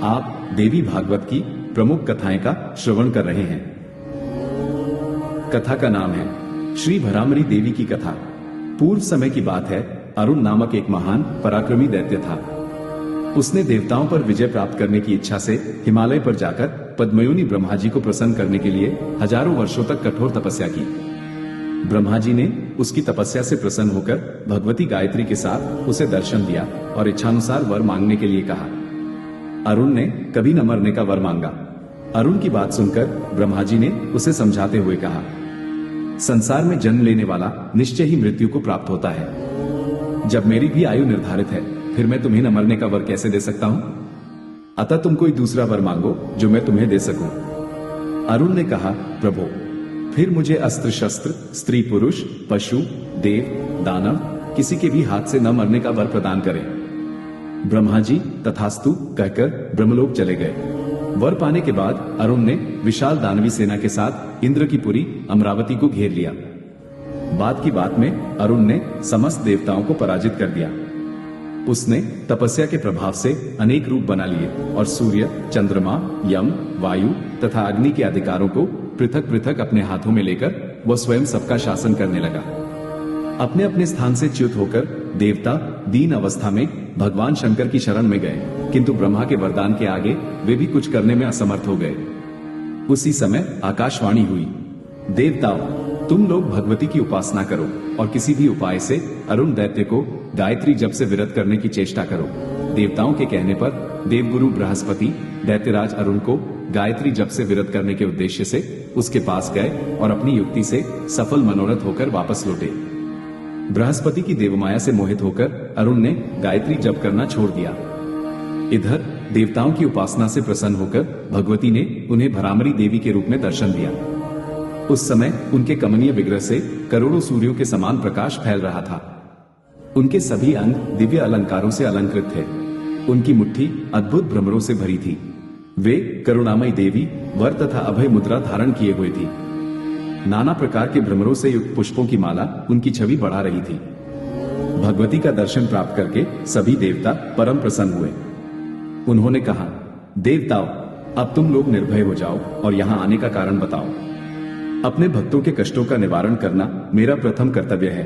आप देवी भागवत की प्रमुख कथाएं का श्रवण कर रहे हैं। कथा का नाम है श्री भरामरी देवी की कथा। पूर्व समय की बात है, अरुण नामक एक महान पराक्रमी दैत्य था। उसने देवताओं पर विजय प्राप्त करने की इच्छा से हिमालय पर जाकर पद्मयोनि ब्रह्मा जी को प्रसन्न करने के लिए हजारों वर्षों तक कठोर तपस्या की। ब्रह्मा जी ने उसकी तपस्या से प्रसन्न होकर भगवती गायत्री के साथ उसे दर्शन दिया और इच्छानुसार वर मांगने के लिए कहा। अरुण ने कभी न मरने का वर मांगा। अरुण की बात सुनकर ब्रह्मा जी ने उसे समझाते हुए कहा, संसार में जन्म लेने वाला निश्चय ही मृत्यु को प्राप्त होता है। जब मेरी भी आयु निर्धारित है, फिर मैं तुम्हें न मरने का वर कैसे दे सकता हूं? अतः तुम कोई दूसरा वर मांगो जो मैं तुम्हें दे सकूं। अरुण ने कहा, प्रभु, फिर मुझे अस्त्र शस्त्र, स्त्री पुरुष, पशु, देव, दानव किसी के भी हाथ से न मरने का वर प्रदान करें। ब्रह्मा जी तथास्तु कहकर ब्रह्मलोक चले गए। वर पाने के बाद अरुण ने विशाल दानवी सेना के साथ इंद्र की पुरी अमरावती को घेर लिया। बाद की बात में अरुण ने समस्त देवताओं को पराजित कर दिया। उसने तपस्या के प्रभाव से अनेक रूप बना लिए और सूर्य, चंद्रमा, यम, वायु तथा अग्नि के अधिकारों को पृथक पृथक अपने हाथों में लेकर वह स्वयं सबका शासन करने लगा। अपने अपने स्थान से च्युत होकर देवता दीन अवस्था में भगवान शंकर की शरण में गए, किंतु ब्रह्मा के वरदान के आगे वे भी कुछ करने में असमर्थ हो गए। उसी समय आकाशवाणी हुई, देवताओं, तुम लोग भगवती की उपासना करो और किसी भी उपाय से अरुण दैत्य को गायत्री जप से विरत करने की चेष्टा करो। देवताओं के कहने पर देवगुरु बृहस्पति दैत्यराज अरुण को गायत्री जप से विरत करने के उद्देश्य से उसके पास गए और अपनी युक्ति से सफल मनोरथ होकर वापस लौटे। बृहस्पति की देवमाया से मोहित होकर अरुण ने गायत्री जप करना छोड़ दिया। इधर देवताओं की उपासना से प्रसन्न होकर भगवती ने उन्हें भरामरी देवी के रूप में दर्शन दिया। उस समय उनके कमनीय विग्रह से करोड़ों सूर्यों के समान प्रकाश फैल रहा था। उनके सभी अंग दिव्य अलंकारों से अलंकृत थे। उनकी मुट्ठी अद्भुत भ्रमरों से भरी थी। वे करुणामयी देवी वर तथा अभय मुद्रा धारण किए हुए थी। नाना प्रकार के भ्रमरों से युक्त पुष्पों की माला उनकी छवि बढ़ा रही थी। भगवती का दर्शन प्राप्त करके सभी देवता परम प्रसन्न हुए। उन्होंने कहा, देवताओं, अब तुम लोग निर्भय हो जाओ और यहाँ आने का कारण बताओ। अपने भक्तों के कष्टों का निवारण करना मेरा प्रथम कर्तव्य है।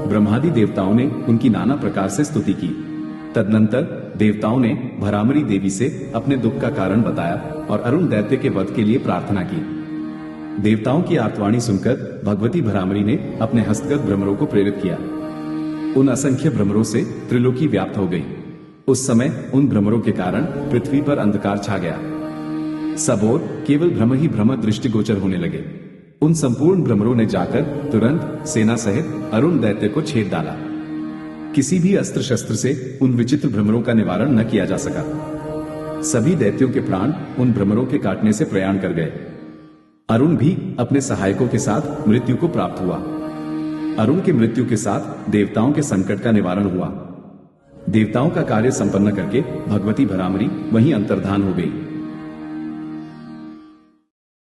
ब्रह्मादि देवताओं ने उनकी नाना प्रकार से स्तुति की। तदनंतर देवताओं ने भरामरी देवी से अपने दुख का कारण बताया और अरुण दैत्य के वध के लिए प्रार्थना की। देवताओं की आर्तवाणी सुनकर भगवती भरामरी ने अपने हस्तगत भ्रमरों को प्रेरित किया। उन असंख्य भ्रमरों से त्रिलोकी व्याप्त हो गई। उस समय उन भ्रमरों के कारण पृथ्वी पर अंधकार छा गया। सब ओर केवल भ्रम ही भ्रम दृष्टिगोचर होने लगे। उन संपूर्ण भ्रमरों ने जाकर तुरंत सेना सहित अरुण दैत्य को छेद डाला। किसी भी अस्त्र शस्त्र से उन विचित्र भ्रमरों का निवारण न किया जा सका। सभी दैत्यों के प्राण उन भ्रमरों के काटने से प्रयाण कर गए। अरुण भी अपने सहायकों के साथ मृत्यु को प्राप्त हुआ। अरुण की मृत्यु के साथ देवताओं के संकट का निवारण हुआ। देवताओं का कार्य संपन्न करके भगवती भरामरी वहीं अंतर्धान हो गई।